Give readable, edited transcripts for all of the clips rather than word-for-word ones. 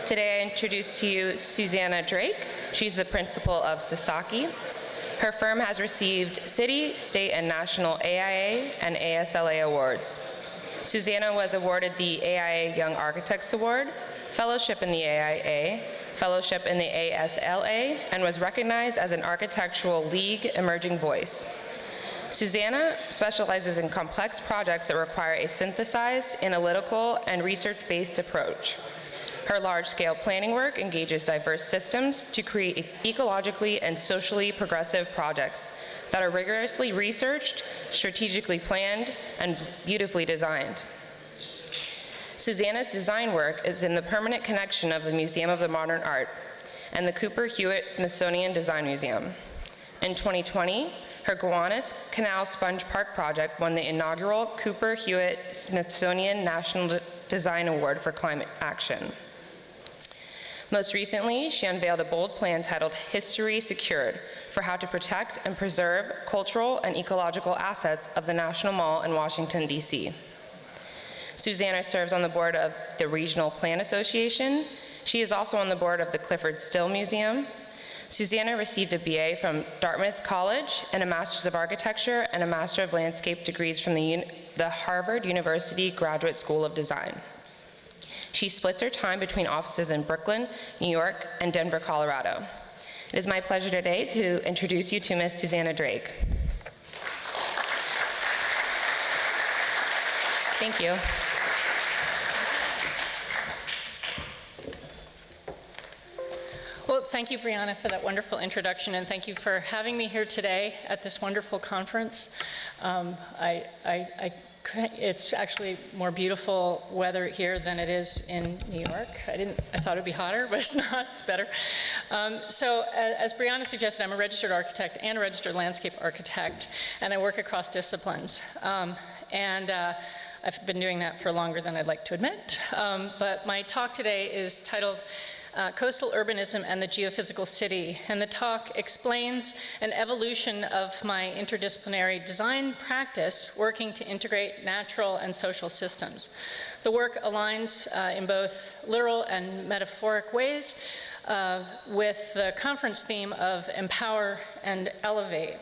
Today I introduce to you Susanna Drake. She's the principal of Sasaki. Her firm has received city, state, and national AIA and ASLA awards. Susanna was awarded the AIA Young Architects Award, Fellowship in the AIA, Fellowship in the ASLA, and was recognized as an Architectural League Emerging Voice. Susanna specializes in complex projects that require a synthesized, analytical, and research-based approach. Her large-scale planning work engages diverse systems to create ecologically and socially progressive projects that are rigorously researched, strategically planned, and beautifully designed. Susanna's design work is in the permanent connection of the Museum of the Modern Art and the Cooper Hewitt Smithsonian Design Museum. In 2020, her Gowanus Canal Sponge Park project won the inaugural Cooper Hewitt Smithsonian National Design Award for Climate Action. Most recently, she unveiled a bold plan titled History Secured for how to protect and preserve cultural and ecological assets of the National Mall in Washington, D.C. Susanna serves on the board of the Regional Plan Association. She is also on the board of the Clifford Still Museum. Susanna received a BA from Dartmouth College and a Master's of Architecture and a Master of Landscape degrees from the Harvard University Graduate School of Design. She splits her time between offices in Brooklyn, New York, and Denver, Colorado. It is my pleasure today to introduce you to Ms. Susanna Drake. Thank you. Well, thank you, Brianna, for that wonderful introduction, and thank you for having me here today at this wonderful conference. It's actually more beautiful weather here than it is in New York. I thought it'd be hotter, but it's not, it's better. As Brianna suggested, I'm a registered architect and a registered landscape architect, and I work across disciplines. I've been doing that for longer than I'd like to admit. But my talk today is titled Coastal Urbanism and the Geophysical City, and the talk explains an evolution of my interdisciplinary design practice working to integrate natural and social systems. The work aligns in both literal and metaphoric ways with the conference theme of empower and elevate.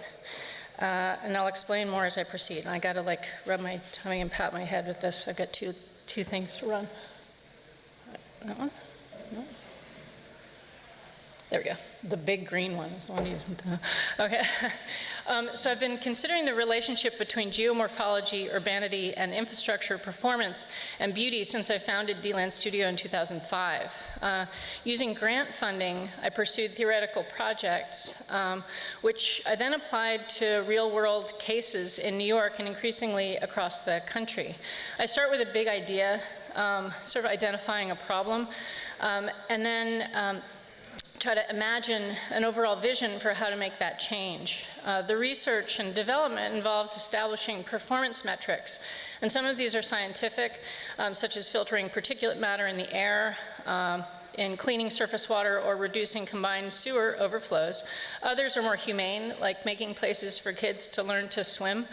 And I'll explain more as I proceed. And I gotta rub my tummy and pat my head with this. I've got two things to run. That one? No? There we go. The big green one is the one using. Okay. So I've been considering the relationship between geomorphology, urbanity, and infrastructure performance and beauty since I founded D-Land Studio in 2005. Using grant funding, I pursued theoretical projects, which I then applied to real-world cases in New York and increasingly across the country. I start with a big idea, sort of identifying a problem, and then try to imagine an overall vision for how to make that change. The research and development involves establishing performance metrics, and some of these are scientific, such as filtering particulate matter in the air, in cleaning surface water or reducing combined sewer overflows. Others are more humane, like making places for kids to learn to swim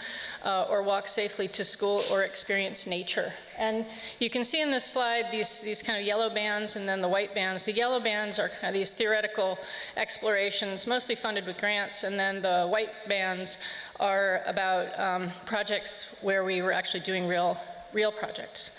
or walk safely to school or experience nature. And you can see in this slide these kind of yellow bands and then the white bands. The yellow bands are kind of these theoretical explorations, mostly funded with grants, and then the white bands are about projects where we were actually doing real projects.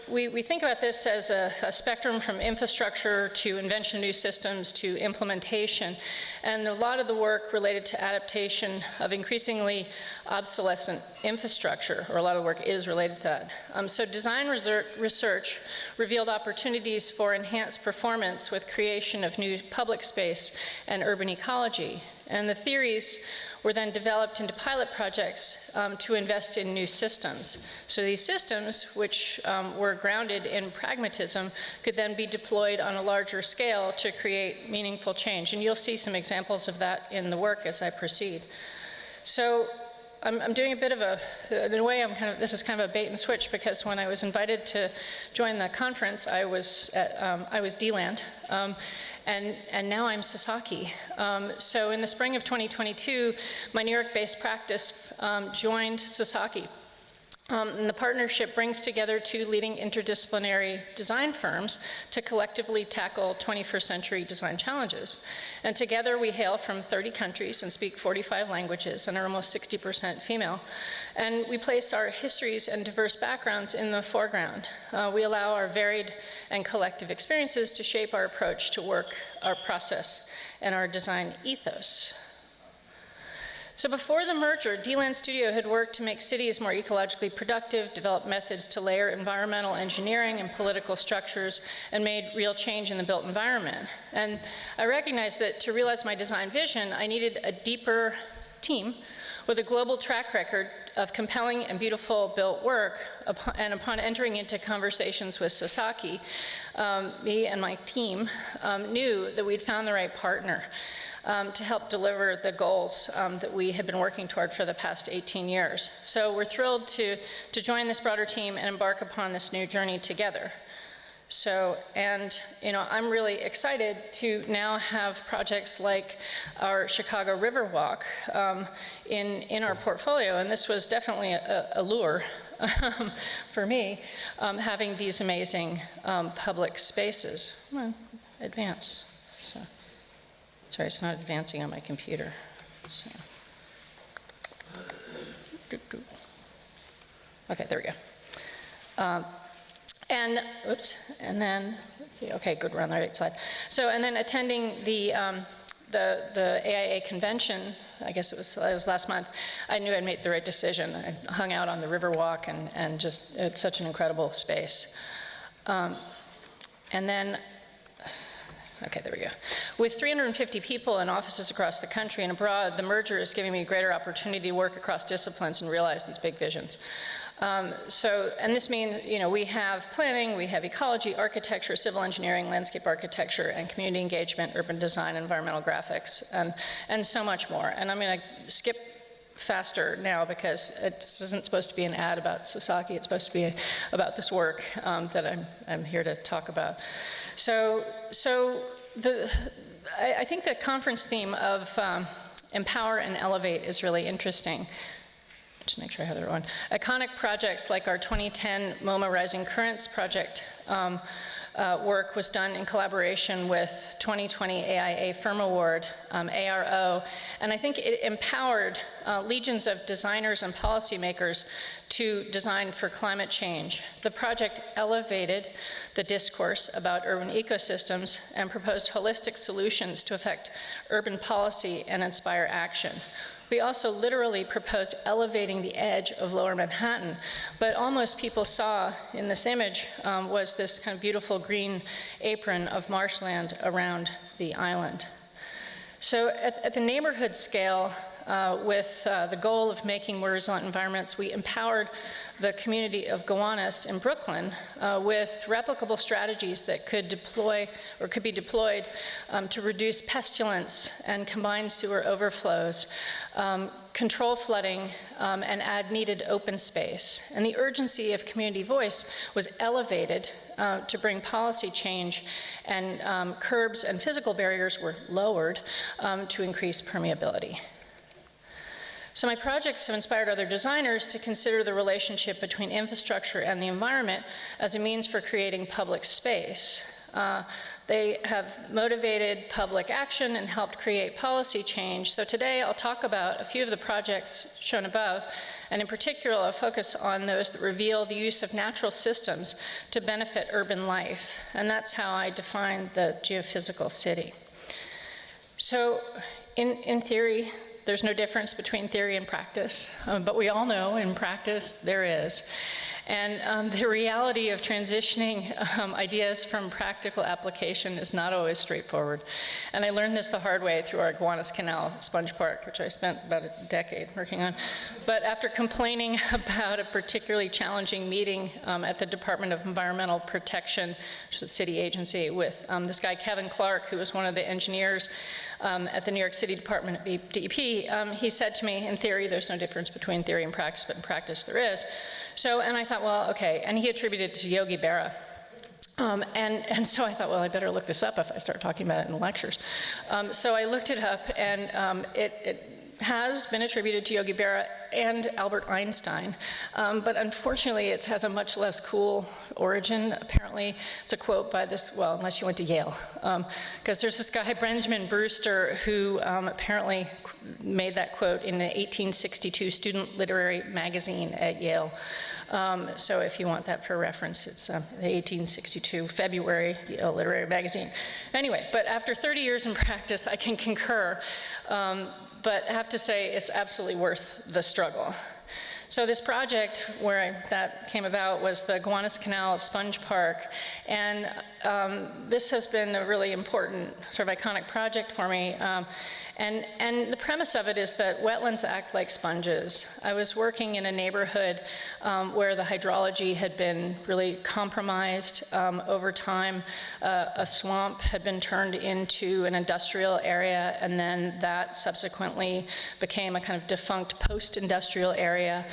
We think about this as a spectrum from infrastructure to invention of new systems to implementation, and a lot of the work related to adaptation of increasingly obsolescent infrastructure, or a lot of work is related to that. So design research revealed opportunities for enhanced performance with creation of new public space and urban ecology. And the theories were then developed into pilot projects to invest in new systems. So these systems, which were grounded in pragmatism, could then be deployed on a larger scale to create meaningful change. And you'll see some examples of that in the work as I proceed. So I'm doing a bit of in a way, this is kind of a bait and switch, because when I was invited to join the conference, I was D-Land. And now I'm Sasaki. So in the spring of 2022, my New York-based practice joined Sasaki. And the partnership brings together two leading interdisciplinary design firms to collectively tackle 21st century design challenges. And together we hail from 30 countries and speak 45 languages and are almost 60% female. And we place our histories and diverse backgrounds in the foreground. We allow our varied and collective experiences to shape our approach to work, our process, and our design ethos. So before the merger, D-Land Studio had worked to make cities more ecologically productive, developed methods to layer environmental engineering and political structures, and made real change in the built environment. And I recognized that to realize my design vision, I needed a deeper team with a global track record of compelling and beautiful built work. And upon entering into conversations with Sasaki, me and my team knew that we'd found the right partner to help deliver the goals that we had been working toward for the past 18 years. So we're thrilled to join this broader team and embark upon this new journey together. So, and I'm really excited to now have projects like our Chicago Riverwalk in our portfolio, and this was definitely a lure for me, having these amazing public spaces. Come on, advance. So, sorry, it's not advancing on my computer. So. Okay, there we go. And, oops, and then, let's see, okay, good, we're on the right side. So, and then attending the AIA convention, I guess it was last month, I knew I'd made the right decision. I hung out on the Riverwalk and just, it's such an incredible space. And then, okay, there we go. With 350 people in offices across the country and abroad, the merger is giving me a greater opportunity to work across disciplines and realize these big visions. And this means, we have planning, we have ecology, architecture, civil engineering, landscape architecture, and community engagement, urban design, environmental graphics, and so much more. And I'm going to skip faster now because it isn't supposed to be an ad about Sasaki. It's supposed to be about this work that I'm here to talk about. So I think the conference theme of empower and elevate is really interesting. Just make sure I have the right one. Iconic projects like our 2010 MoMA Rising Currents project work was done in collaboration with 2020 AIA Firm Award, ARO, and I think it empowered legions of designers and policymakers to design for climate change. The project elevated the discourse about urban ecosystems and proposed holistic solutions to affect urban policy and inspire action. We also literally proposed elevating the edge of Lower Manhattan, but all most people saw in this image was this kind of beautiful green apron of marshland around the island. So at the neighborhood scale, with the goal of making more resilient environments, we empowered the community of Gowanus in Brooklyn with replicable strategies that could be deployed to reduce pestilence and combined sewer overflows, control flooding, and add needed open space. And the urgency of community voice was elevated to bring policy change, and curbs and physical barriers were lowered to increase permeability. So my projects have inspired other designers to consider the relationship between infrastructure and the environment as a means for creating public space. They have motivated public action and helped create policy change. So today I'll talk about a few of the projects shown above, and in particular I'll focus on those that reveal the use of natural systems to benefit urban life. And that's how I define the geophysical city. So in theory, there's no difference between theory and practice, but we all know in practice there is. And the reality of transitioning ideas from practical application is not always straightforward. And I learned this the hard way through our Gowanus Canal sponge park, which I spent about a decade working on. But after complaining about a particularly challenging meeting at the Department of Environmental Protection, which is a city agency, with this guy Kevin Clark, who was one of the engineers at the New York City Department of DEP, he said to me, in theory, there's no difference between theory and practice, but in practice there is. So, and I thought, well, okay, and he attributed it to Yogi Berra. And so I thought, well, I better look this up if I start talking about it in lectures. So I looked it up, and has been attributed to Yogi Berra and Albert Einstein, but unfortunately it has a much less cool origin. Apparently it's a quote by this, well, unless you went to Yale, because there's this guy, Benjamin Brewster, who apparently made that quote in the 1862 Student Literary Magazine at Yale. So if you want that for reference, it's the 1862 February Yale Literary Magazine. Anyway, but after 30 years in practice, I can concur. But I have to say it's absolutely worth the struggle. So this project where that came about was the Gowanus Canal Sponge Park, and this has been a really important sort of iconic project for me. And the premise of it is that wetlands act like sponges. I was working in a neighborhood where the hydrology had been really compromised over time. A swamp had been turned into an industrial area, and then that subsequently became a kind of defunct post-industrial area,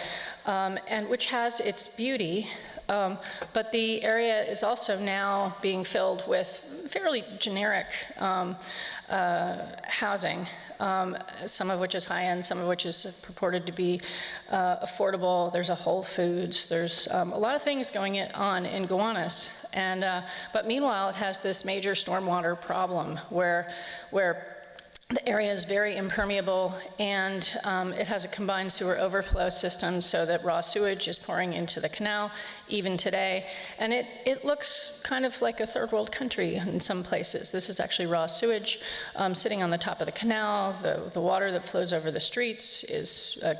and which has its beauty. But the area is also now being filled with fairly generic housing, some of which is high-end, some of which is purported to be affordable. There's a Whole Foods. There's a lot of things going on in Gowanus. And, but meanwhile, it has this major stormwater problem where the area is very impermeable, and it has a combined sewer overflow system so that raw sewage is pouring into the canal even today. And it looks kind of like a third world country in some places. This is actually raw sewage sitting on the top of the canal. The water that flows over the streets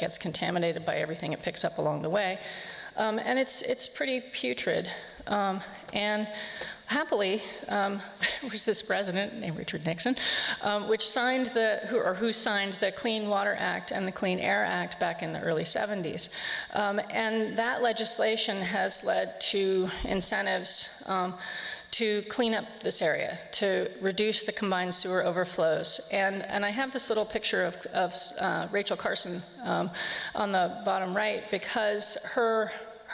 gets contaminated by everything it picks up along the way. And it's pretty putrid. And happily, there was this president named Richard Nixon, who signed the Clean Water Act and the Clean Air Act back in the early 70s. And that legislation has led to incentives to clean up this area, to reduce the combined sewer overflows. And I have this little picture of Rachel Carson on the bottom right, because her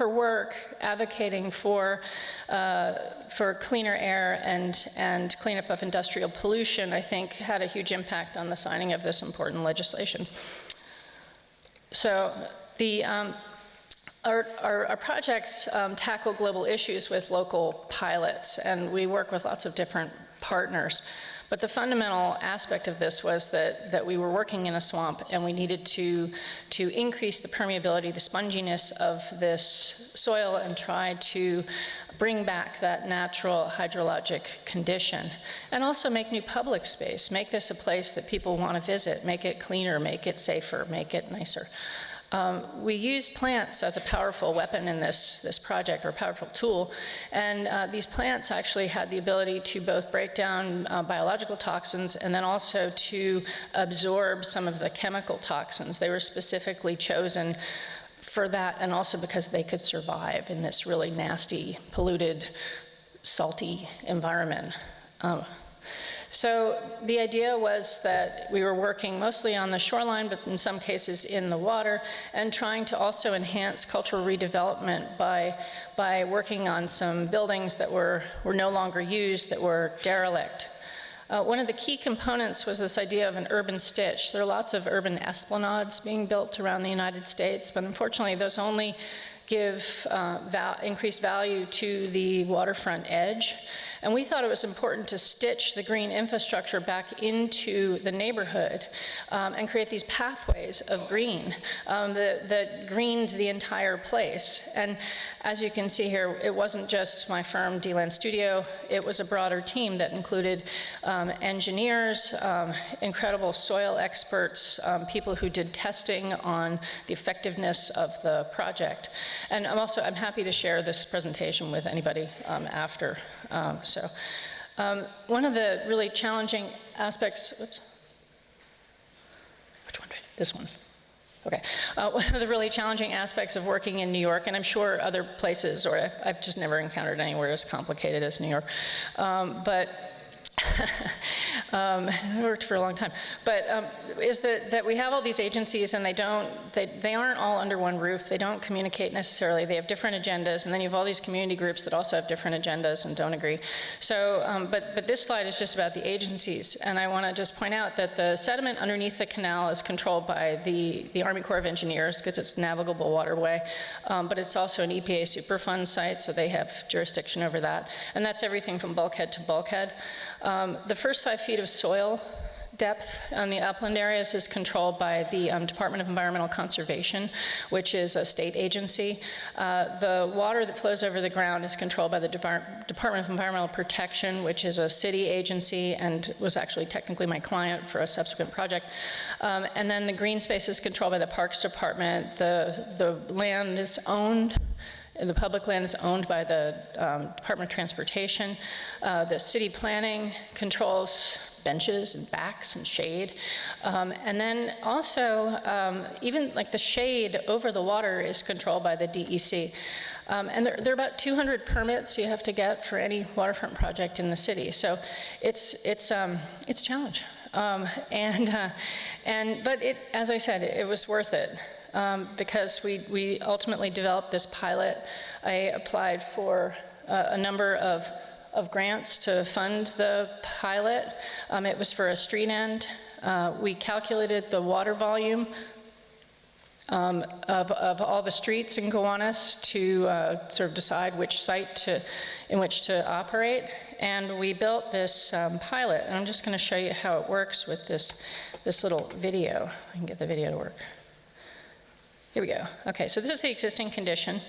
work advocating for cleaner air and cleanup of industrial pollution, I think, had a huge impact on the signing of this important legislation. So our projects tackle global issues with local pilots, and we work with lots of different partners. But the fundamental aspect of this was that we were working in a swamp, and we needed to increase the permeability, the sponginess of this soil, and try to bring back that natural hydrologic condition, and also make new public space, make this a place that people want to visit, make it cleaner, make it safer, make it nicer. We used plants as a powerful weapon in this project, or a powerful tool, and these plants actually had the ability to both break down biological toxins and then also to absorb some of the chemical toxins. They were specifically chosen for that, and also because they could survive in this really nasty, polluted, salty environment. So the idea was that we were working mostly on the shoreline, but in some cases in the water, and trying to also enhance cultural redevelopment by working on some buildings that were no longer used, that were derelict. One of the key components was this idea of an urban stitch. There are lots of urban esplanades being built around the United States, but unfortunately those only give increased value to the waterfront edge. And we thought it was important to stitch the green infrastructure back into the neighborhood and create these pathways of green that greened the entire place. And as you can see here, it wasn't just my firm, D-Land Studio, it was a broader team that included engineers, incredible soil experts, people who did testing on the effectiveness of the project. And I'm happy to share this presentation with anybody after. One of the really challenging aspects, oops. Which one? This one. Okay. One of the really challenging aspects of working in New York, and I'm sure other places, or I've just never encountered anywhere as complicated as New York, but it worked for a long time, but is that we have all these agencies and they aren't all under one roof. They don't communicate necessarily. They have different agendas, and then you have all these community groups that also have different agendas and don't agree. So, but this slide is just about the agencies, and I want to just point out that the sediment underneath the canal is controlled by the Army Corps of Engineers because it's a navigable waterway, but it's also an EPA Superfund site, so they have jurisdiction over that, and that's everything from bulkhead to bulkhead. The first 5 feet of soil depth on the upland areas is controlled by the Department of Environmental Conservation, which is a state agency. The water that flows over the ground is controlled by the Department of Environmental Protection, which is a city agency and was actually technically my client for a subsequent project. And then the green space is controlled by the Parks Department. The land is owned. The public land is owned by the Department of Transportation. The city planning controls benches and backs and shade. And then also, even like the shade over the water is controlled by the DEC. And there are about 200 permits you have to get for any waterfront project in the city. So it's a challenge. But as I said, it was worth it. Because we ultimately developed this pilot. I applied for a number of grants to fund the pilot. It was for a street end. We calculated the water volume of all the streets in Gowanus to sort of decide which site in which to operate. And we built this pilot. And I'm just going to show you how it works with this little video. I can get the video to work. Here we go. Okay, so this is the existing condition.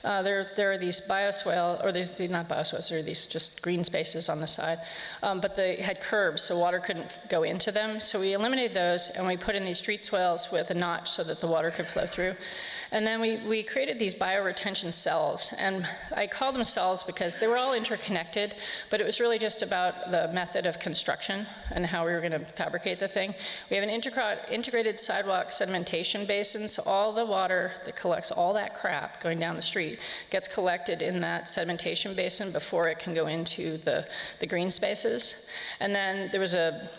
There are these bioswale, or these not bioswales, there are these just green spaces on the side, but they had curbs, so water couldn't go into them. So we eliminated those, and we put in these street swales with a notch so that the water could flow through. And then we created these bioretention cells, and I call them cells because they were all interconnected, but it was really just about the method of construction and how we were going to fabricate the thing. We have an integrated sidewalk sedimentation basin, so all the water that collects all that crap going down the street gets collected in that sedimentation basin before it can go into the green spaces. And then there was an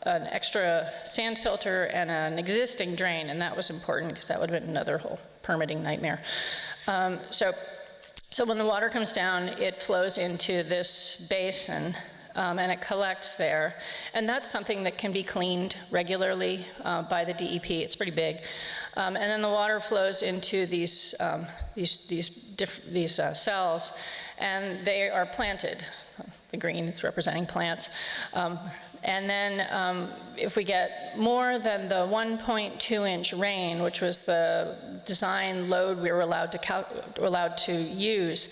extra sand filter and an existing drain, and that was important because that would have been another whole permitting nightmare. So when the water comes down, it flows into this basin, and it collects there. And that's something that can be cleaned regularly by the DEP. It's pretty big. And then the water flows into these cells, and they are planted. The green is representing plants. And then if we get more than the 1.2-inch rain, which was the design load we were allowed to use,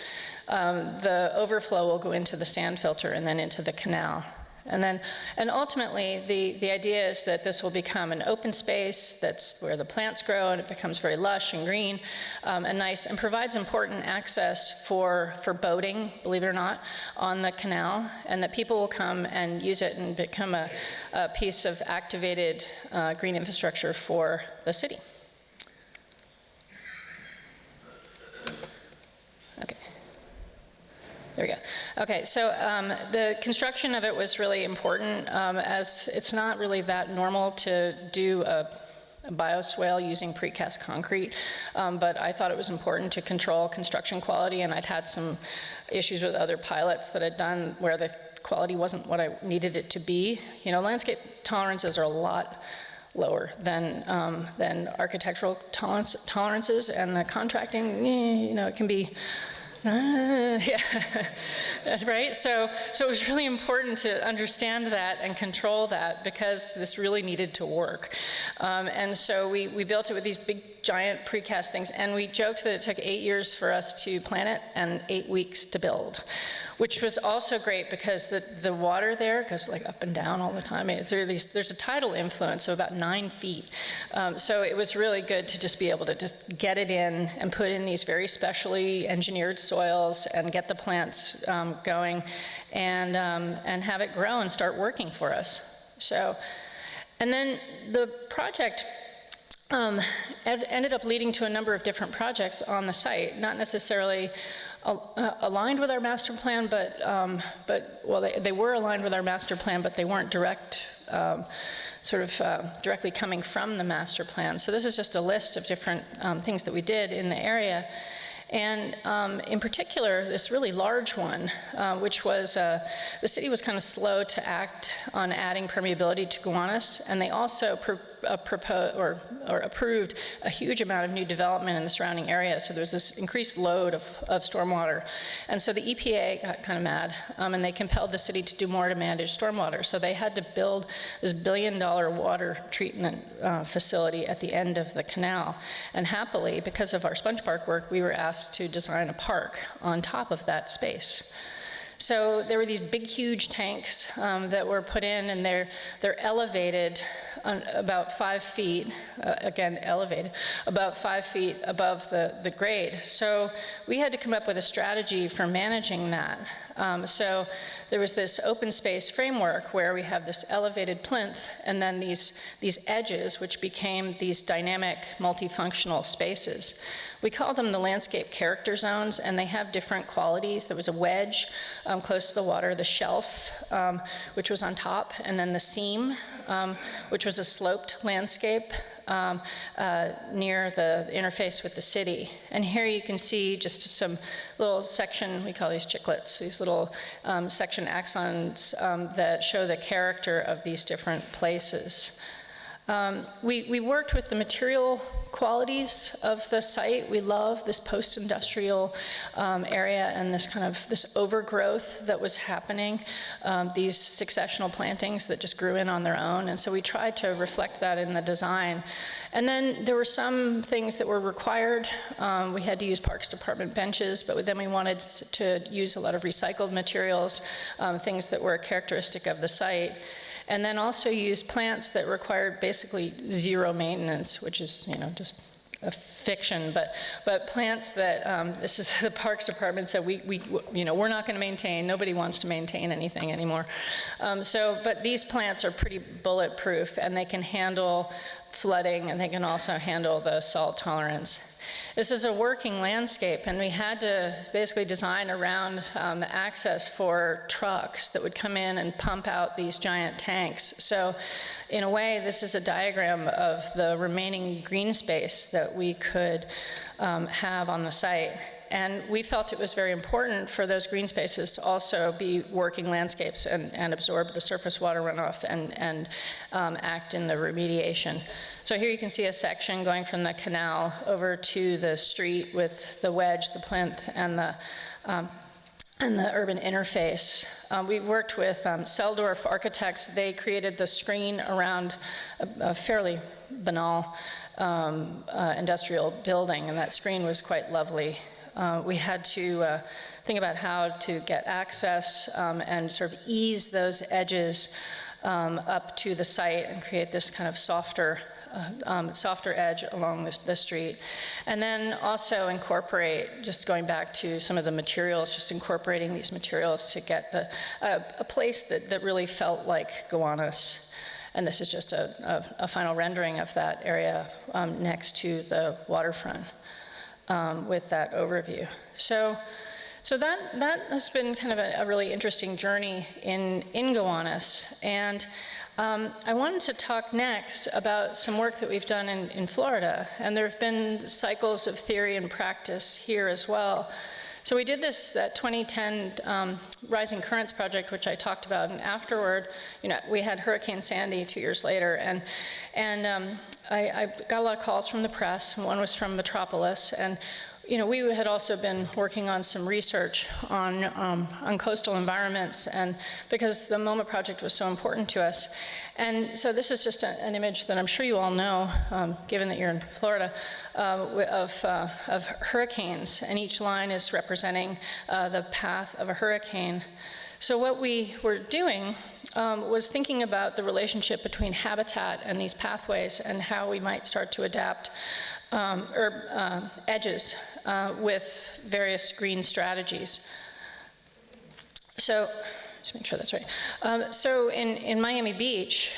the overflow will go into the sand filter and then into the canal. And ultimately, the idea is that this will become an open space that's where the plants grow, and it becomes very lush and green and nice, and provides important access for boating, believe it or not, on the canal, and that people will come and use it and become a piece of activated green infrastructure for the city. Okay. There we go. Okay, so the construction of it was really important, as it's not really that normal to do a bioswale using precast concrete, but I thought it was important to control construction quality, and I'd had some issues with other pilots that I'd done where the quality wasn't what I needed it to be. You know, landscape tolerances are a lot lower than architectural tolerances, and the contracting, you know, it can be yeah, that's right. So it was really important to understand that and control that because this really needed to work. And so we built it with these big, giant precast things, and we joked that it took 8 years for us to plan it and 8 weeks to build, which was also great because the water there goes like up and down all the time. There's a tidal influence of about 9 feet. So it was really good to just be able to just get it in and put in these very specially engineered soils and get the plants going and have it grow and start working for us. So, and then the project ended up leading to a number of different projects on the site, not necessarily aligned with our master plan, but well, they were aligned with our master plan, but they weren't directly coming from the master plan. So this is just a list of different things that we did in the area. And in particular, this really large one, which was, the city was kind of slow to act on adding permeability to Gowanus, and they also approved a huge amount of new development in the surrounding area. So there's this increased load of stormwater. And so the EPA got kind of mad, and they compelled the city to do more to manage stormwater. So they had to build this $1 billion water treatment facility at the end of the canal. And happily, because of our sponge park work, we were asked to design a park on top of that space. So there were these big, huge tanks that were put in, and they're elevated about 5 feet, again, elevated, about 5 feet above the grade. So we had to come up with a strategy for managing that. So there was this open space framework where we have this elevated plinth and then these edges, which became these dynamic multifunctional spaces. We call them the landscape character zones, and they have different qualities. There was a wedge close to the water, the shelf, which was on top, and then the seam, which was a sloped landscape near the interface with the city. And here you can see just some little section, we call these chiclets, these little section axons that show the character of these different places. We worked with the material qualities of the site. We love this post-industrial area and this overgrowth that was happening, these successional plantings that just grew in on their own. And so we tried to reflect that in the design. And then there were some things that were required. We had to use Parks Department benches, but then we wanted to use a lot of recycled materials, things that were characteristic of the site. And then also use plants that required basically zero maintenance, which is, just a fiction. But plants that this is the Parks Department said we're not going to maintain. Nobody wants to maintain anything anymore. But these plants are pretty bulletproof, and they can handle flooding, and they can also handle the salt tolerance. This is a working landscape, and we had to basically design around the access for trucks that would come in and pump out these giant tanks. So in a way, this is a diagram of the remaining green space that we could have on the site. And we felt it was very important for those green spaces to also be working landscapes and absorb the surface water runoff and act in the remediation. So here you can see a section going from the canal over to the street with the wedge, the plinth, and the urban interface. We worked with Seldorf Architects. They created the screen around a fairly banal industrial building, and that screen was quite lovely. We had to think about how to get access and sort of ease those edges up to the site and create this kind of softer edge along the street. And then also incorporate, just going back to some of the materials, just incorporating these materials to get a place that really felt like Gowanus. And this is just a final rendering of that area next to the waterfront. With that overview. So that has been kind of a really interesting journey in Gowanus. And I wanted to talk next about some work that we've done in Florida. And there have been cycles of theory and practice here as well. So we did that 2010 Rising Currents project, which I talked about, and afterward, we had Hurricane Sandy 2 years later, and I got a lot of calls from the press, and one was from Metropolis, and we had also been working on some research on coastal environments, and because the MoMA project was so important to us. And so this is just an image that I'm sure you all know, given that you're in Florida, of hurricanes, and each line is representing the path of a hurricane. So what we were doing was thinking about the relationship between habitat and these pathways and how we might start to adapt edges with various green strategies. So Just make sure that's right. So in Miami Beach,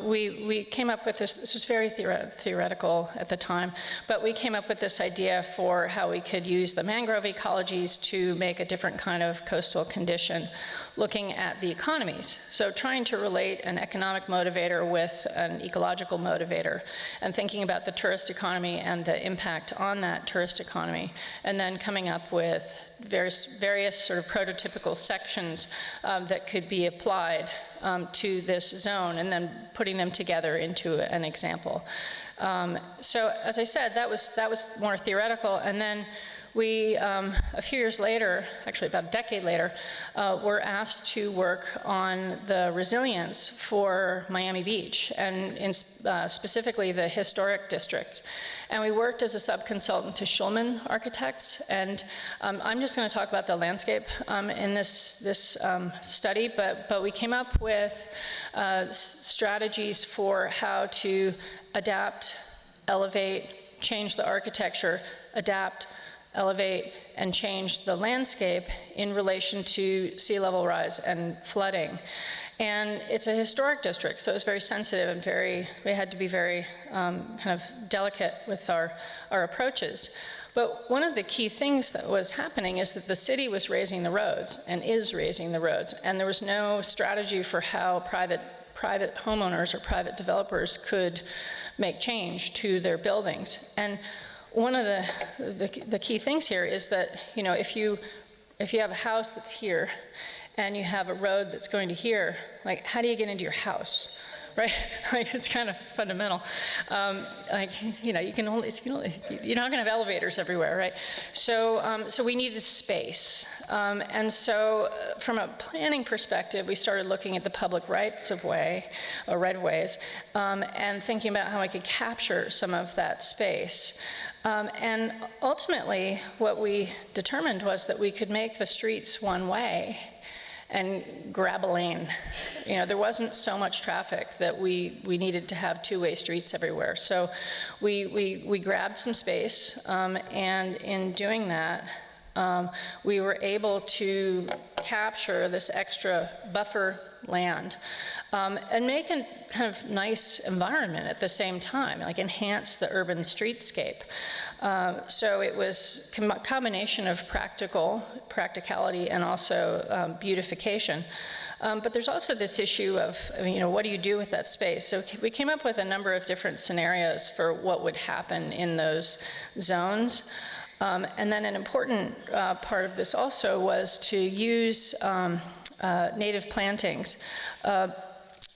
we came up with this was very theoretical at the time, but we came up with this idea for how we could use the mangrove ecologies to make a different kind of coastal condition, looking at the economies. So trying to relate an economic motivator with an ecological motivator, and thinking about the tourist economy and the impact on that tourist economy, and then coming up with various sort of prototypical sections that could be applied to this zone, and then putting them together into an example. So as I said, that was more theoretical, and then we, a few years later, actually about a decade later, were asked to work on the resilience for Miami Beach, and specifically the historic districts. And we worked as a subconsultant to Schulman Architects, and I'm just going to talk about the landscape in this study, but we came up with strategies for how to adapt, elevate, change the architecture, adapt, elevate, and change the landscape in relation to sea level rise and flooding. And it's a historic district, so it's very sensitive and we had to be very kind of delicate with our approaches. But one of the key things that was happening is that the city was raising the roads, and is raising the roads, and there was no strategy for how private homeowners or private developers could make change to their buildings. And one of the key things here is that, you know, if you have a house that's here and you have a road that's going to here, like, how do you get into your house, right? Like, it's kind of fundamental. Like, you know, you're not going to have elevators everywhere, right? So we needed space. And so from a planning perspective, we started looking at the public right-of-ways, and thinking about how we could capture some of that space. And ultimately, what we determined was that we could make the streets one way and grab a lane. You know, there wasn't so much traffic that we needed to have two-way streets everywhere. So we grabbed some space, and in doing that, we were able to capture this extra buffer land and make a kind of nice environment at the same time, like enhance the urban streetscape. So it was a combination of practicality and also beautification. But there's also this issue of, you know, what do you do with that space? So we came up with a number of different scenarios for what would happen in those zones. And then an important part of this also was to use native plantings.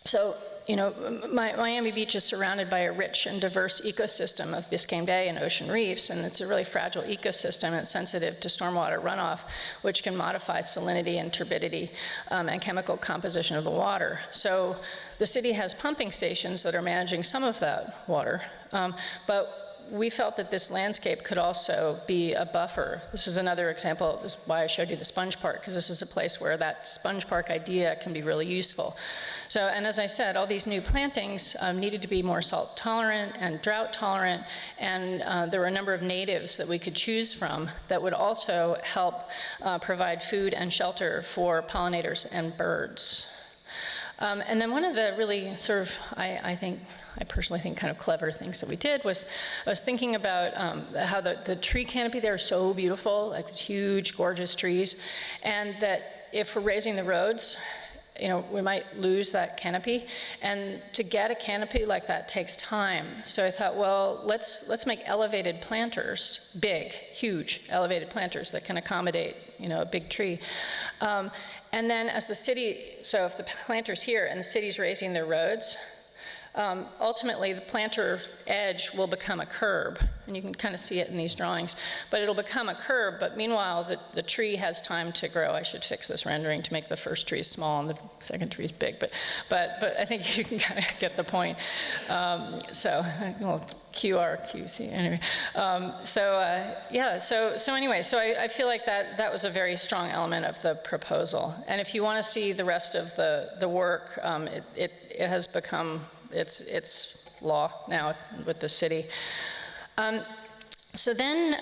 So, you know, Miami Beach is surrounded by a rich and diverse ecosystem of Biscayne Bay and ocean reefs, and it's a really fragile ecosystem, and it's sensitive to stormwater runoff, which can modify salinity and turbidity and chemical composition of the water. So the city has pumping stations that are managing some of that water, but we felt that this landscape could also be a buffer. This is another example. This is why I showed you the sponge park, because this is a place where that sponge park idea can be really useful. So, and as I said, all these new plantings needed to be more salt tolerant and drought tolerant, and there were a number of natives that we could choose from that would also help provide food and shelter for pollinators and birds. And then one of the really sort of, I personally think kind of clever things that we did was, I was thinking about how the tree canopy there is so beautiful, like these huge, gorgeous trees, and that if we're raising the roads, you know, we might lose that canopy, and to get a canopy like that takes time. So I thought, well, let's make elevated planters, big, huge elevated planters that can accommodate, you know, a big tree. And then as the city, so if the planter's here and the city's raising their roads, ultimately the planter edge will become a curb, and you can kind of see it in these drawings, but it'll become a curb, but meanwhile the tree has time to grow. I should fix this rendering to make the first tree small and the second tree is big, but I think you can kind of get the point. So, well, QC, anyway. So anyway, so I feel like that was a very strong element of the proposal. And if you want to see the rest of the work, it has become, it's law now with the city. So then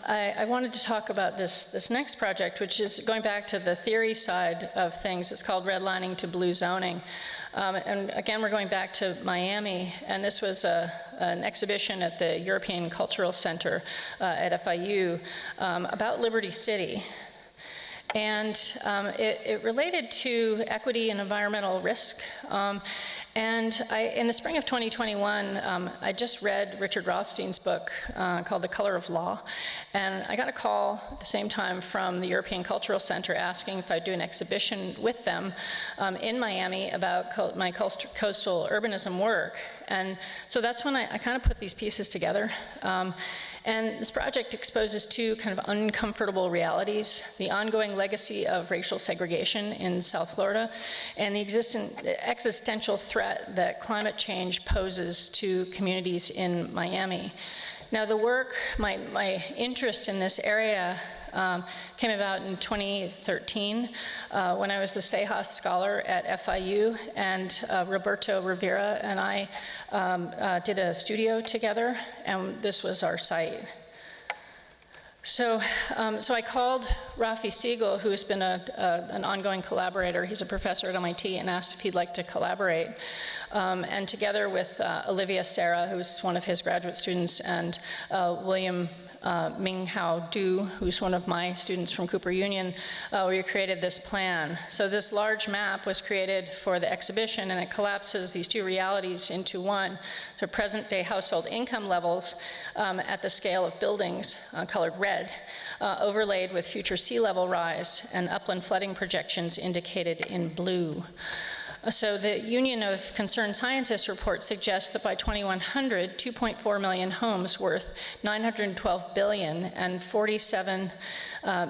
I wanted to talk about this next project, which is going back to the theory side of things. It's called Redlining to Blue Zoning. And again, we're going back to Miami, and this was an exhibition at the European Cultural Center at FIU about Liberty City. And it related to equity and environmental risk. And in the spring of 2021, I just read Richard Rothstein's book called The Color of Law. And I got a call at the same time from the European Cultural Center asking if I'd do an exhibition with them in Miami about my coastal urbanism work. And so that's when I kind of put these pieces together. And this project exposes two kind of uncomfortable realities: the ongoing legacy of racial segregation in South Florida and the existential threat that climate change poses to communities in Miami. Now the work, my interest in this area came about in 2013 when I was the Sejas Scholar at FIU, and Roberto Rivera and I did a studio together, and this was our site. So I called Rafi Siegel, who's been an ongoing collaborator. He's a professor at MIT, and asked if he'd like to collaborate. And together with Olivia Serra, who's one of his graduate students, and William Minghao Du, who's one of my students from Cooper Union, we created this plan. So this large map was created for the exhibition, and it collapses these two realities into one. So present-day household income levels at the scale of buildings, colored red, overlaid with future sea level rise and upland flooding projections indicated in blue. So the Union of Concerned Scientists report suggests that by 2100, 2.4 million homes worth $912 billion and 47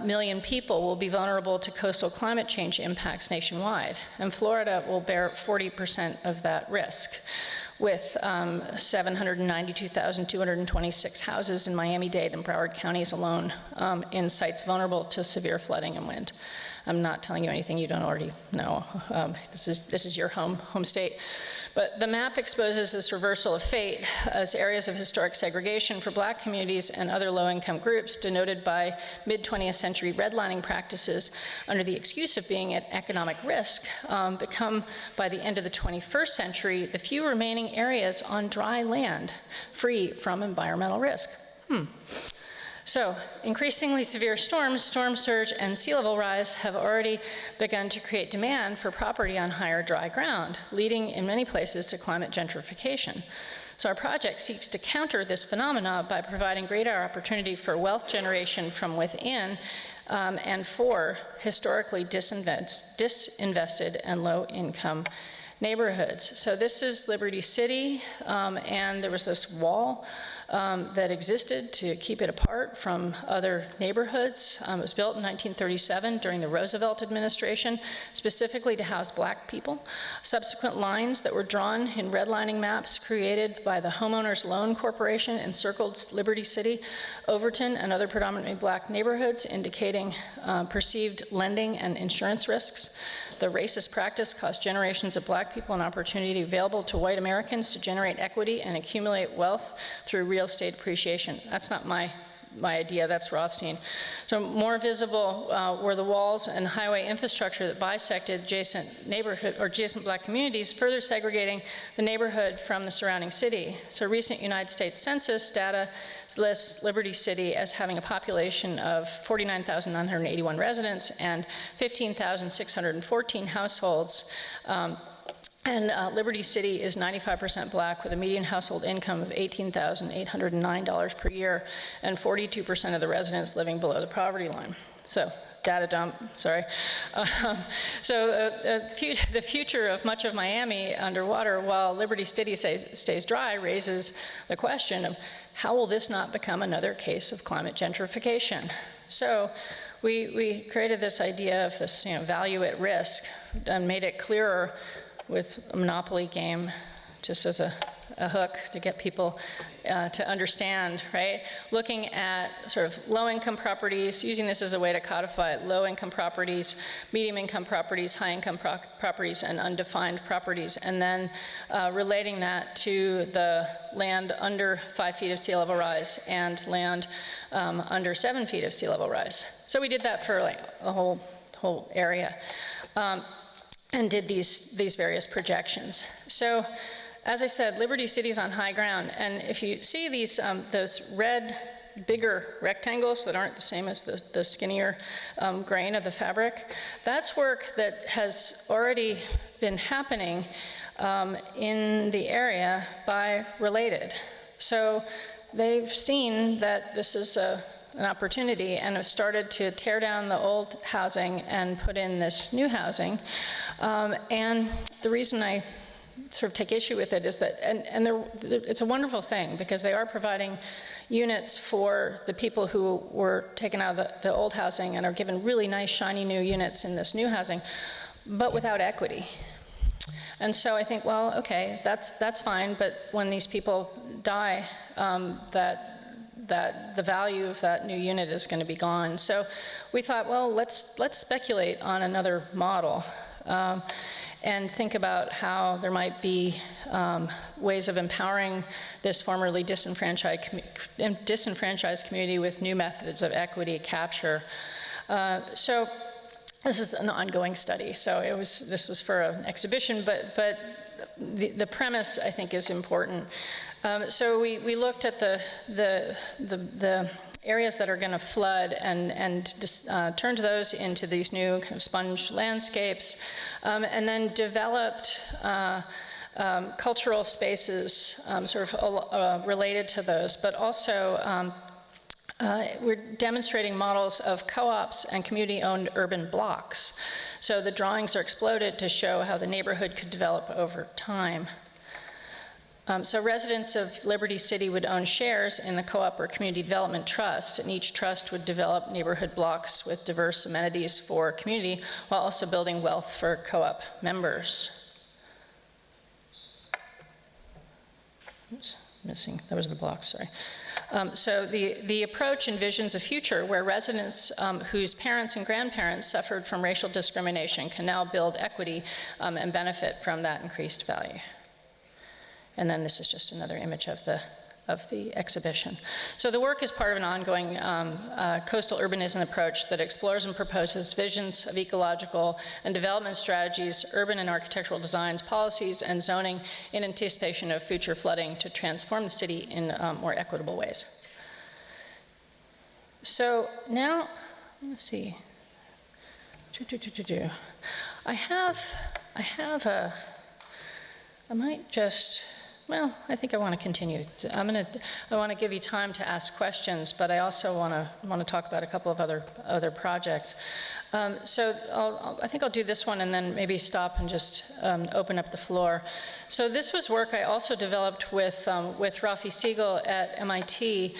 million people will be vulnerable to coastal climate change impacts nationwide. And Florida will bear 40% of that risk, with 792,226 houses in Miami-Dade and Broward counties alone in sites vulnerable to severe flooding and wind. I'm not telling you anything you don't already know. This is your home state. But the map exposes this reversal of fate as areas of historic segregation for Black communities and other low-income groups, denoted by mid-20th century redlining practices under the excuse of being at economic risk, become, by the end of the 21st century, the few remaining areas on dry land free from environmental risk. So, increasingly severe storms, storm surge, and sea level rise have already begun to create demand for property on higher dry ground, leading in many places to climate gentrification. So our project seeks to counter this phenomena by providing greater opportunity for wealth generation from within and for historically disinvested and low-income neighborhoods. So this is Liberty City, and there was this wall that existed to keep it apart from other neighborhoods. It was built in 1937 during the Roosevelt administration, specifically to house Black people. Subsequent lines that were drawn in redlining maps created by the Homeowners Loan Corporation encircled Liberty City, Overton, and other predominantly Black neighborhoods, indicating perceived lending and insurance risks. The racist practice cost generations of Black people an opportunity available to white Americans to generate equity and accumulate wealth through real estate appreciation. That's not my idea, that's Rothstein. So more visible were the walls and highway infrastructure that bisected adjacent neighborhood or adjacent Black communities, further segregating the neighborhood from the surrounding city. So recent United States Census data lists Liberty City as having a population of 49,981 residents and 15,614 households. And Liberty City is 95% Black, with a median household income of $18,809 per year, and 42% of the residents living below the poverty line. So, data dump, sorry. The future of much of Miami underwater, while Liberty City stays dry, raises the question of how will this not become another case of climate gentrification? So, we created this idea of this value at risk and made it clearer with a Monopoly game, just as a a hook to get people to understand, right? Looking at sort of low-income properties, using this as a way to codify low-income properties, medium-income properties, high-income properties, and undefined properties, and then relating that to the land under 5 feet of sea level rise and land under 7 feet of sea level rise. So we did that for like a whole area, and did these various projections. So, as I said, Liberty City's on high ground, and if you see these those red, bigger rectangles that aren't the same as the skinnier grain of the fabric, that's work that has already been happening in the area by Related. So they've seen that this is an opportunity and have started to tear down the old housing and put in this new housing. And the reason I sort of take issue with it is that, it's a wonderful thing because they are providing units for the people who were taken out of the old housing and are given really nice, shiny new units in this new housing, but without equity. And so I think, well, okay, that's fine, but when these people die, that the value of that new unit is going to be gone. So we thought, well, let's speculate on another model and think about how there might be ways of empowering this formerly disenfranchised community with new methods of equity capture. So this is an ongoing study. So this was for an exhibition, but the premise, I think, is important. So we looked at the areas that are going to flood and turned those into these new kind of sponge landscapes, and then developed cultural spaces sort of related to those, but also we're demonstrating models of co-ops and community-owned urban blocks. So the drawings are exploded to show how the neighborhood could develop over time. So residents of Liberty City would own shares in the co-op or community development trust, and each trust would develop neighborhood blocks with diverse amenities for community while also building wealth for co-op members. Oops, missing, that was the block, sorry. So the approach envisions a future where residents whose parents and grandparents suffered from racial discrimination can now build equity and benefit from that increased value. And then this is just another image of the exhibition. So the work is part of an ongoing coastal urbanism approach that explores and proposes visions of ecological and development strategies, urban and architectural designs, policies, and zoning in anticipation of future flooding to transform the city in more equitable ways. So now, let's see. I might just, well, I think I want to continue. I want to give you time to ask questions, but I also want to talk about a couple of other projects. So I think I'll do this one and then maybe stop and just open up the floor. So this was work I also developed with Rafi Siegel at MIT.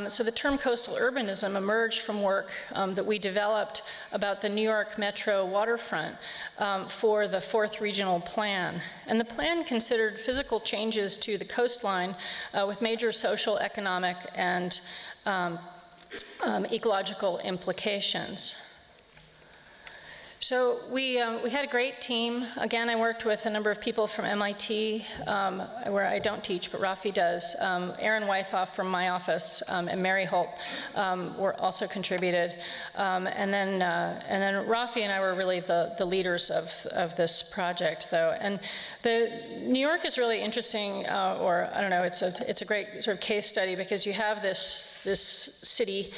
So the term coastal urbanism emerged from work that we developed about the New York Metro waterfront for the 4th Regional Plan. And the plan considered physical changes to the coastline with major social, economic, and ecological implications. So we had a great team. Again, I worked with a number of people from MIT, where I don't teach, but Rafi does. Aaron Wythoff from my office and Mary Holt were also contributed. And then Rafi and I were really the leaders of this project, though. And New York is really interesting, or I don't know, it's a great sort of case study because you have this city,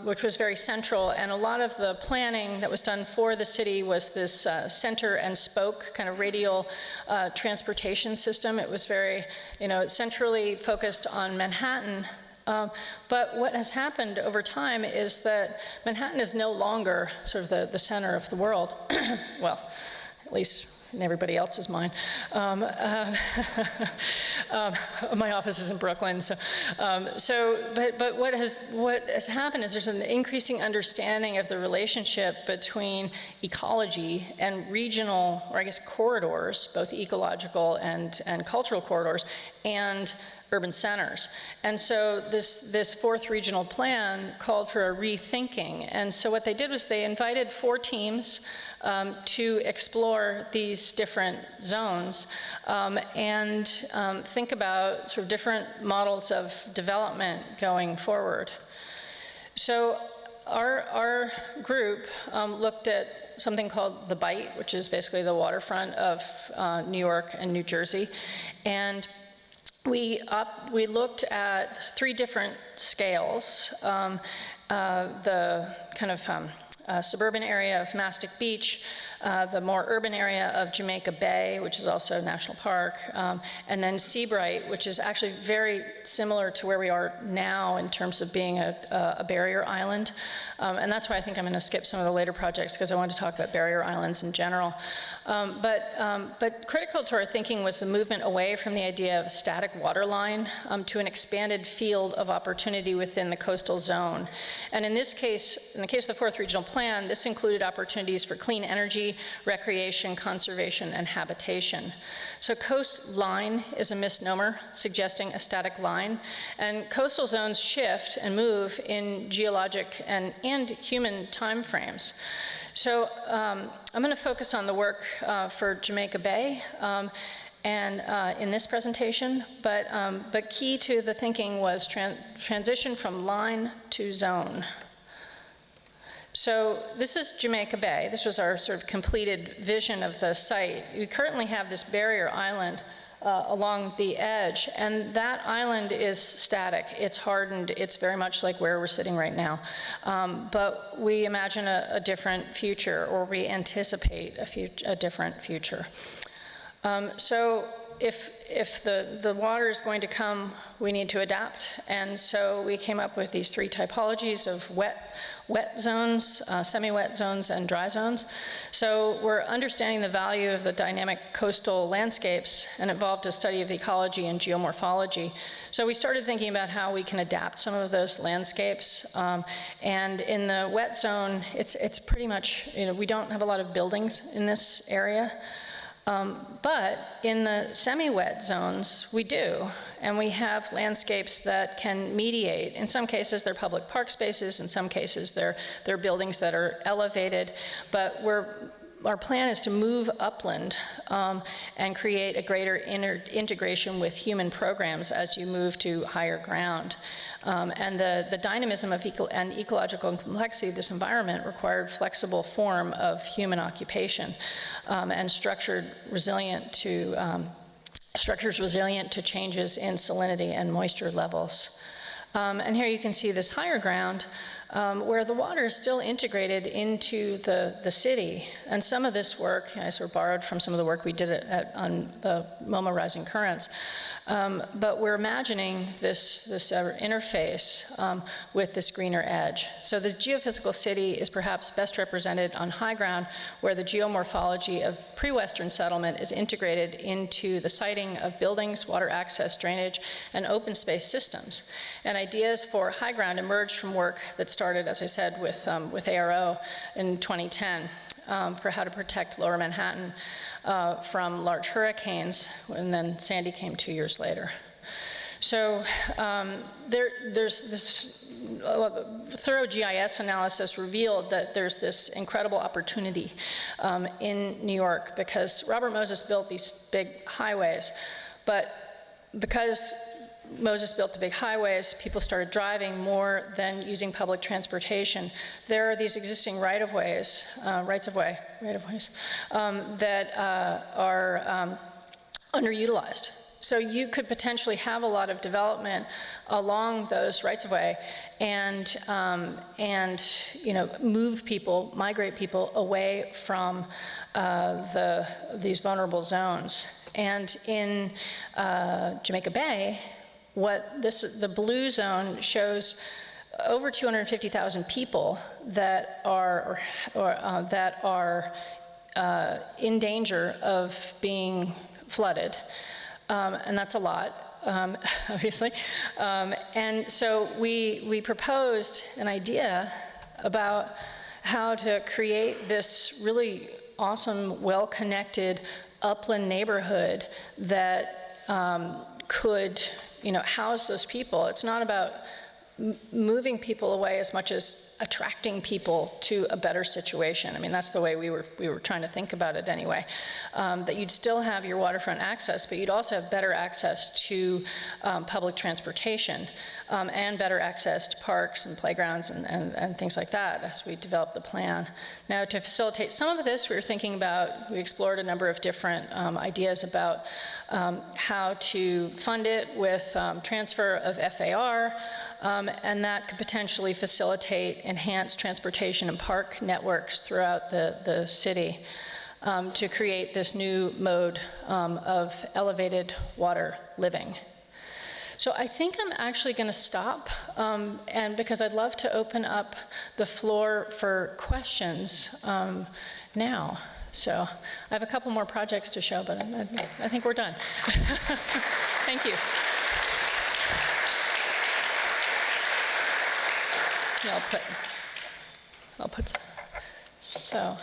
which was very central, and a lot of the planning that was done for the city was this center and spoke kind of radial transportation system. It was very, centrally focused on Manhattan. But what has happened over time is that Manhattan is no longer sort of the center of the world. Well, at least and everybody else is mine. My office is in Brooklyn, but what has happened is there's an increasing understanding of the relationship between ecology and regional, or I guess corridors, both ecological and cultural corridors, and urban centers. And so this fourth regional plan called for a rethinking. And so what they did was they invited 4 teams to explore these different zones and think about sort of different models of development going forward. So our group looked at something called the Bight, which is basically the waterfront of New York and New Jersey. And we looked at 3 different scales. The kind of suburban area of Mastic Beach, the more urban area of Jamaica Bay, which is also a national park, and then Seabright, which is actually very similar to where we are now in terms of being a barrier island. And that's why I think I'm going to skip some of the later projects, because I wanted to talk about barrier islands in general. But critical to our thinking was the movement away from the idea of a static waterline to an expanded field of opportunity within the coastal zone. And in this case, in the case of the 4th Regional Plan, this included opportunities for clean energy, recreation, conservation, and habitation. So coastline is a misnomer suggesting a static line, and coastal zones shift and move in geologic and human time frames. So I'm going to focus on the work for Jamaica Bay in this presentation, but key to the thinking was transition from line to zone. So this is Jamaica Bay. This was our sort of completed vision of the site. We currently have this barrier island along the edge, and that island is static. It's hardened. It's very much like where we're sitting right now. But we imagine a different future, or we anticipate a different future. So if the water is going to come, we need to adapt. And so we came up with these 3 typologies of wet zones, semi-wet zones, and dry zones. So we're understanding the value of the dynamic coastal landscapes, and involved a study of the ecology and geomorphology. So we started thinking about how we can adapt some of those landscapes. And in the wet zone, it's pretty much, we don't have a lot of buildings in this area. But in the semi-wet zones, we do, and we have landscapes that can mediate. In some cases, they're public park spaces. In some cases, they're buildings that are elevated. But our plan is to move upland and create a greater integration with human programs as you move to higher ground. And the dynamism of ecological complexity of this environment required flexible form of human occupation and structures resilient to changes in salinity and moisture levels. And here you can see this higher ground where the water is still integrated into the city. And some of this work, I sort of borrowed from some of the work we did on the MoMA Rising Currents, but we're imagining this interface with this greener edge. So this geophysical city is perhaps best represented on high ground, where the geomorphology of pre-Western settlement is integrated into the siting of buildings, water access, drainage, and open space systems. And ideas for high ground emerged from work that started, as I said, with ARO in 2010 for how to protect lower Manhattan from large hurricanes, and then Sandy came 2 years later. So there's this thorough GIS analysis revealed that there's this incredible opportunity in New York, because Robert Moses built these big highways, but because Moses built the big highways, people started driving more than using public transportation. There are these existing rights-of-ways that are underutilized. So you could potentially have a lot of development along those rights-of-way and move people, migrate people away from these vulnerable zones. And in Jamaica Bay, the blue zone shows over 250,000 people that are in danger of being flooded, and that's a lot. Obviously. And so we proposed an idea about how to create this really awesome, well-connected upland neighborhood that could, house those people. It's not about moving people away as much as attracting people to a better situation. I mean, that's the way we were trying to think about it anyway. That you'd still have your waterfront access, but you'd also have better access to public transportation and better access to parks and playgrounds and things like that as we developed the plan. Now, to facilitate some of this, we explored a number of different ideas about how to fund it with transfer of FAR, and that could potentially facilitate enhanced transportation and park networks throughout the city to create this new mode of elevated water living. So I think I'm actually going to stop, and because I'd love to open up the floor for questions now. So I have a couple more projects to show, but I think we're done. Thank you. Yeah, I'll put, so,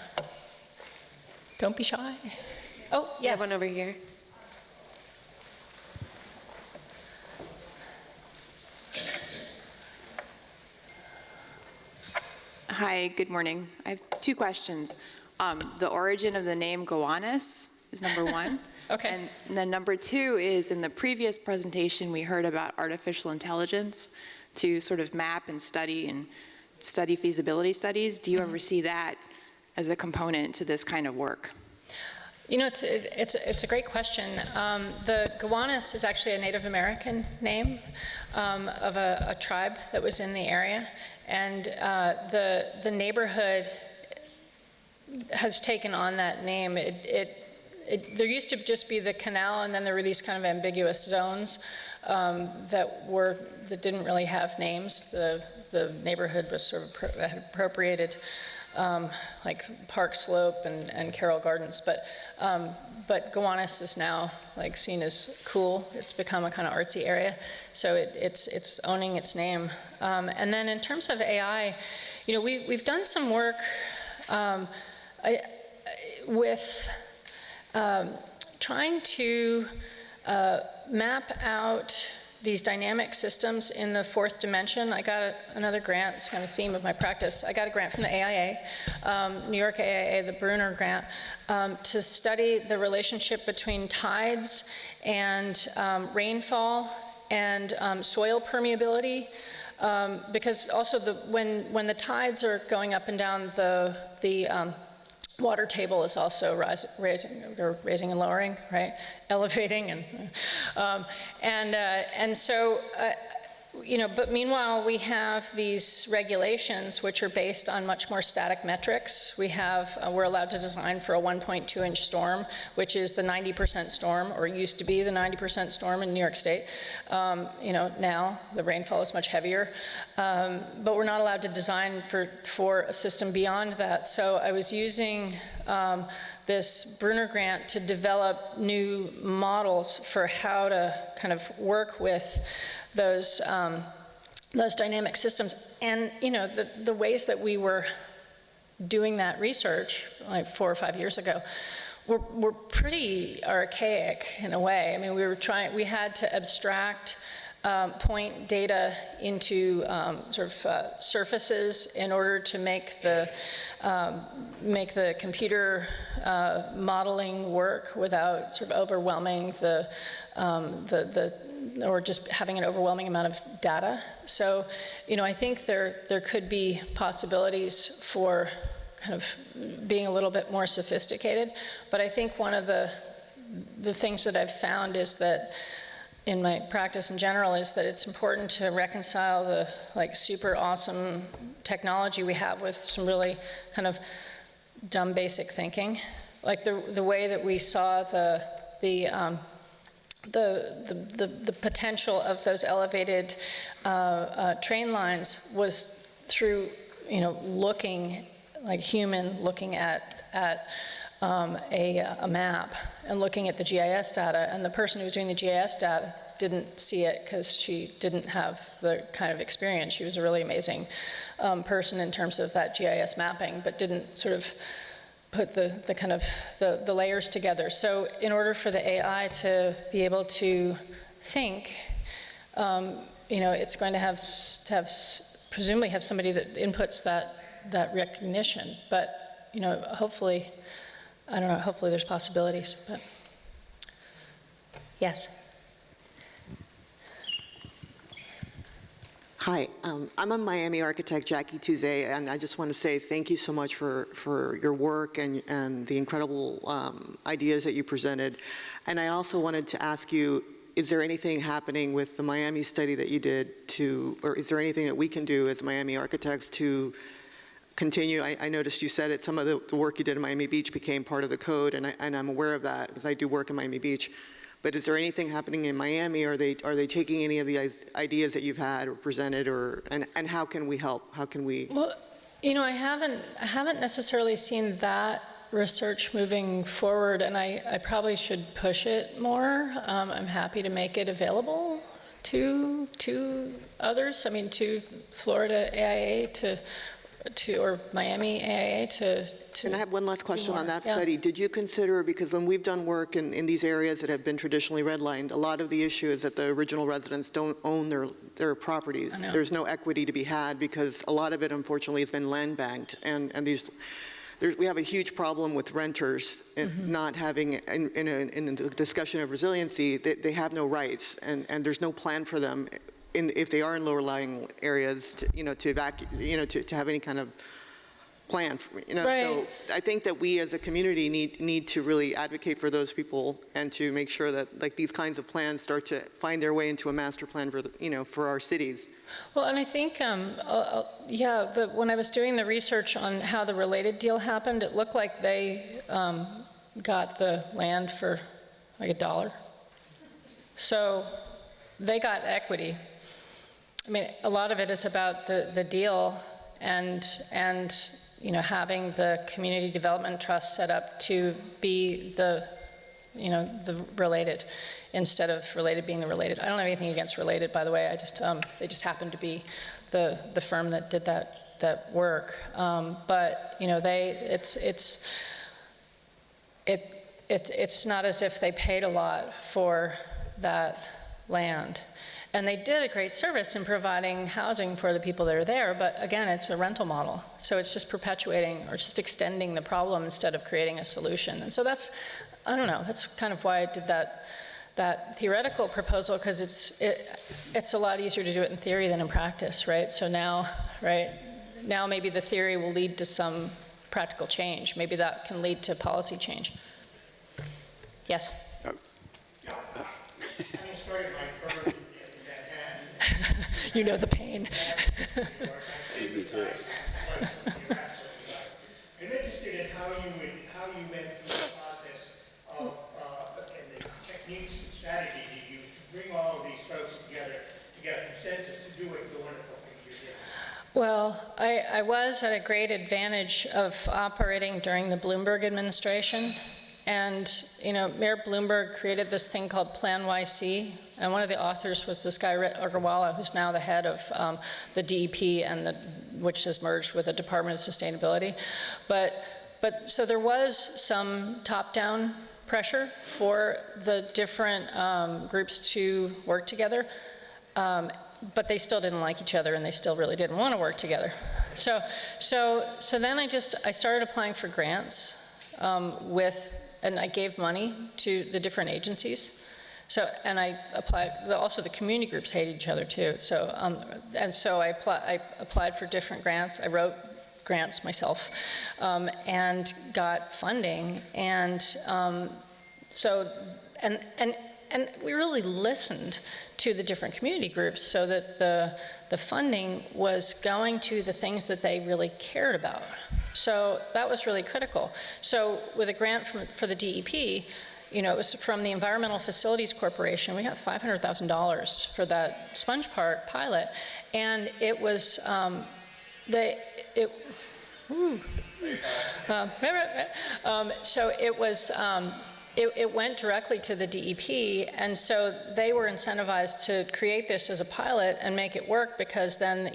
don't be shy. Oh, yes. We have one over here. Hi, good morning. I have two questions. The origin of the name Gowanus is number one. Okay. And then number two is, in the previous presentation, we heard about artificial intelligence to sort of map and study feasibility studies. Do you ever see that as a component to this kind of work? It's a great question. The Gowanus is actually a Native American name of a tribe that was in the area, and the neighborhood has taken on that name. There used to just be the canal, and then there were these kind of ambiguous zones that didn't really have names. The neighborhood was sort of had appropriated like Park Slope and Carroll Gardens, but Gowanus is now like seen as cool. It's become a kind of artsy area, so it's owning its name. And then in terms of AI, we've done some work with trying to map out these dynamic systems in the fourth dimension. I got another grant, it's kind of a theme of my practice. I got a grant from the AIA, New York AIA, the Bruner grant, to study the relationship between tides and rainfall and soil permeability. Because also when the tides are going up and down, the water table is also raising and lowering, right? Elevating and so, but meanwhile we have these regulations which are based on much more static metrics. We're allowed to design for a 1.2-inch storm, which is the 90% storm, or used to be the 90% storm in New York State. Now the rainfall is much heavier, but we're not allowed to design for a system beyond that. So I was using this Bruner grant to develop new models for how to kind of work with those dynamic systems. And the ways that we were doing that research like 4 or 5 years ago were pretty archaic in a way. I mean, we had to abstract point data into surfaces in order to make the computer modeling work without sort of overwhelming or just having an overwhelming amount of data. So, I think there could be possibilities for kind of being a little bit more sophisticated. But I think one of the things that I've found is that in my practice in general is that it's important to reconcile the super awesome technology we have with some really kind of dumb basic thinking. Like the way that we saw the potential of those elevated train lines was through looking at a map and looking at the GIS data, and the person who was doing the GIS data didn't see it because she didn't have the kind of experience. She was a really amazing person in terms of that GIS mapping, but didn't sort of put the kind of the layers together. So in order for the AI to be able to think, it's going to have presumably have somebody that inputs that recognition. But hopefully, I don't know. Hopefully, there's possibilities. But yes. Hi, I'm a Miami architect, Jackie Tuzé, and I just want to say thank you so much for your work and the incredible ideas that you presented. And I also wanted to ask you, is there anything happening with the Miami study that you did or is there anything that we can do as Miami architects to continue? I noticed you said that some of the work you did in Miami Beach became part of the code, and I'm aware of that because I do work in Miami Beach. But is there anything happening in Miami? Are they taking any of the ideas that you've had or presented, and how can we help? How can we? Well, I haven't necessarily seen that research moving forward, and I probably should push it more. I'm happy to make it available to others. I mean, to Florida AIA, or Miami AIA to. And I have one last question on that study. Did you consider, because when we've done work in these areas that have been traditionally redlined, a lot of the issue is that the original residents don't own their properties. There's no equity to be had because a lot of it, unfortunately, has been land banked. And we have a huge problem with renters not having, in the discussion of resiliency, they have no rights, and there's no plan for them if they are in lower-lying areas to have any kind of plan. Right. So I think that we as a community need to really advocate for those people and to make sure that these kinds of plans start to find their way into a master plan for our cities. Well, and I think, when I was doing the research on how the Related deal happened, it looked like they got the land for like $1. So they got equity. I mean, a lot of it is about the deal and having the community development trust set up to be the Related instead of Related being the Related. I don't have anything against Related, by the way. I just they just happened to be the firm that did that work. But it's not as if they paid a lot for that land. And they did a great service in providing housing for the people that are there, but again, it's a rental model. So it's just perpetuating or just extending the problem instead of creating a solution. And so that's kind of why I did that theoretical proposal, because it's a lot easier to do it in theory than in practice, right? So now maybe the theory will lead to some practical change. Maybe that can lead to policy change. Yes? Having started my firm in Manhattan, You know the pain. I'm interested in how you went through the process of and the techniques and strategies you used to bring all of these folks together to get a consensus to do the wonderful things you did. Well, I was at a great advantage of operating during the Bloomberg administration. And, Mayor Bloomberg created this thing called Plan YC, and one of the authors was this guy, Agarwala, who's now the head of the DEP, which has merged with the Department of Sustainability. But so there was some top-down pressure for the different groups to work together, but they still didn't like each other, and they still really didn't want to work together. So then I started applying for grants and I gave money to the different agencies. And I applied, also the community groups hated each other too. So I applied for different grants. I wrote grants myself and got funding. And we really listened to the different community groups so that the funding was going to the things that they really cared about. So that was really critical. So with a grant for the DEP, it was from the Environmental Facilities Corporation. We got $500,000 for that Sponge Park pilot, and it was So it was, it went directly to the DEP, and so they were incentivized to create this as a pilot and make it work, because then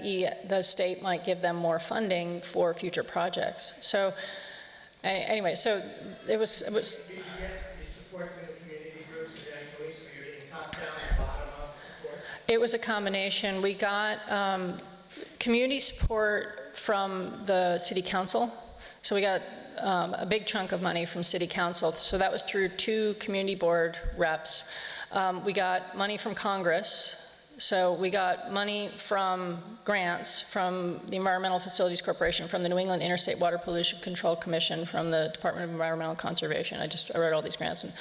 the state might give them more funding for future projects. So anyway, so it was. Did you get the support from the community groups eventually, so you're getting top-down and bottom-up support? It was a combination. We got community support from the city council. So we got a big chunk of money from city council. So that was through 2 community board reps. We got money from Congress. So we got money from grants from the Environmental Facilities Corporation, from the New England Interstate Water Pollution Control Commission, from the Department of Environmental Conservation. I wrote all these grants. And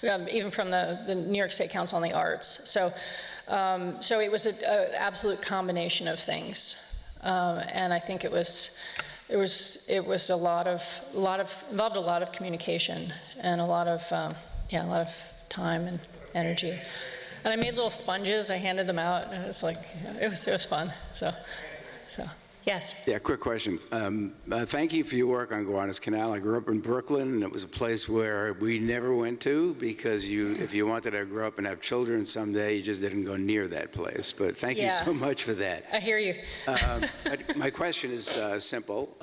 we got even from the New York State Council on the Arts. So it was an absolute combination of things. And I think it was a lot of involved a lot of communication and a lot of time and energy. And I made little sponges. I handed them out. And it was like, it was fun. So yes. Yeah, quick question. Thank you for your work on Gowanus Canal. I grew up in Brooklyn, and it was a place where we never went to, because if you wanted to grow up and have children someday, you just didn't go near that place. But thank you so much for that. I hear you. My question is simple.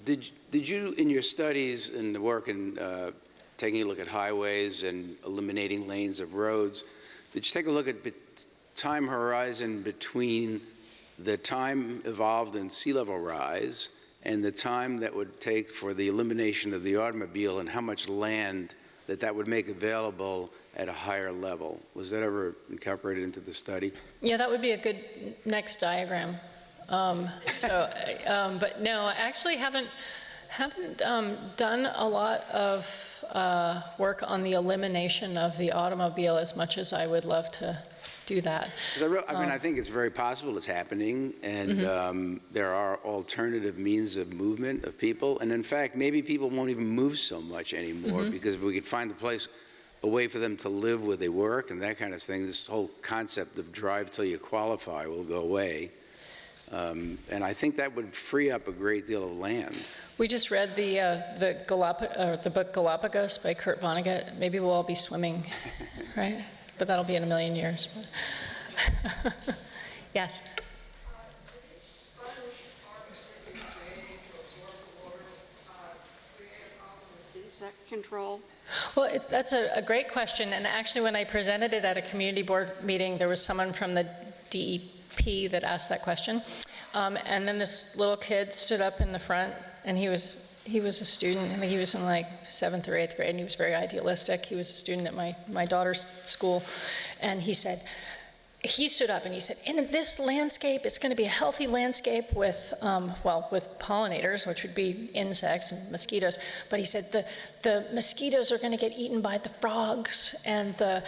Did you, in your studies and the work in taking a look at highways and eliminating lanes of roads, did you take a look at time horizon between the time evolved in sea level rise and the time that would take for the elimination of the automobile, and how much land that would make available at a higher level? Was that ever incorporated into the study? Yeah, that would be a good next diagram. But no, I actually haven't done a lot of work on the elimination of the automobile as much as I would love to do that. I think it's very possible it's happening, and there are alternative means of movement of people. And in fact, maybe people won't even move so much anymore, because if we could find a way for them to live where they work and that kind of thing, this whole concept of drive till you qualify will go away. And I think that would free up a great deal of land. We just read the book Galapagos by Kurt Vonnegut. Maybe we'll all be swimming, right? But that'll be in a million years. Yes. Insect control? Well, that's a great question. And actually, when I presented it at a community board meeting, there was someone from the DEP that asked that question. And then this little kid stood up in the front, and he was a student. I think he was in like 7th or 8th grade, and he was very idealistic. He was a student at my daughter's school. And he stood up and he said, in this landscape, it's going to be a healthy landscape with pollinators, which would be insects and mosquitoes. But he said the mosquitoes are going to get eaten by the frogs and the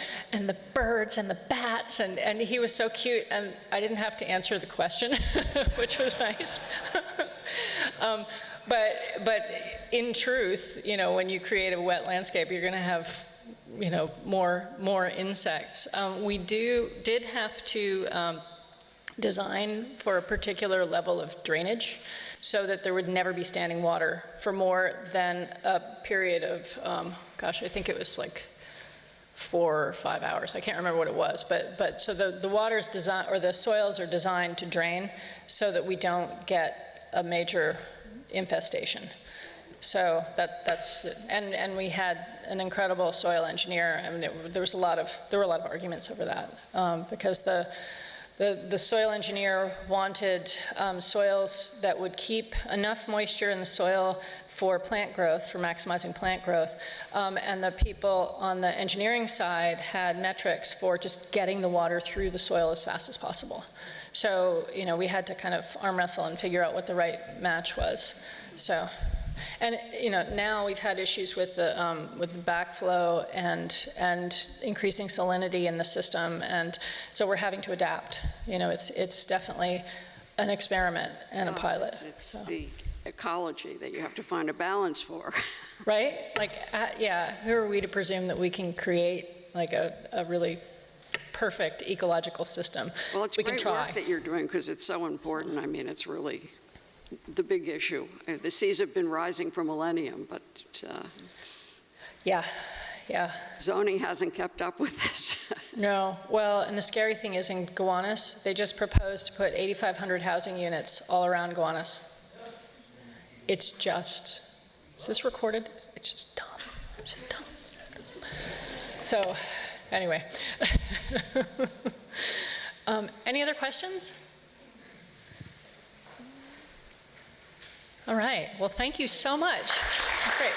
birds and the bats. And he was so cute, and I didn't have to answer the question, which was nice. But in truth, when you create a wet landscape, you're going to have more insects. We did have to design for a particular level of drainage so that there would never be standing water for more than a period of, I think it was like 4 or 5 hours. I can't remember what it was, but so the water's designed, or the soils are designed to drain so that we don't get a major infestation. So that's and we had an incredible soil engineer. I mean, there were a lot of arguments over that because the soil engineer wanted soils that would keep enough moisture in the soil for plant growth, for maximizing plant growth, and the people on the engineering side had metrics for just getting the water through the soil as fast as possible. So we had to kind of arm wrestle and figure out what the right match was. So. And now we've had issues with the backflow and increasing salinity in the system, and so we're having to adapt. It's definitely an experiment and a pilot. It's the ecology that you have to find a balance for. Right? Who are we to presume that we can create like a really perfect ecological system? Well, it's we can great try. work that you're doing, because it's so important. I mean, it's really the big issue. The seas have been rising for millennium, but Yeah, yeah. zoning hasn't kept up with it. No, well, and the scary thing is in Gowanus, they just proposed to put 8,500 housing units all around Gowanus. It's just, is this recorded? It's just dumb, it's just dumb. So, anyway. Any other questions? All right, well, thank you so much. Great.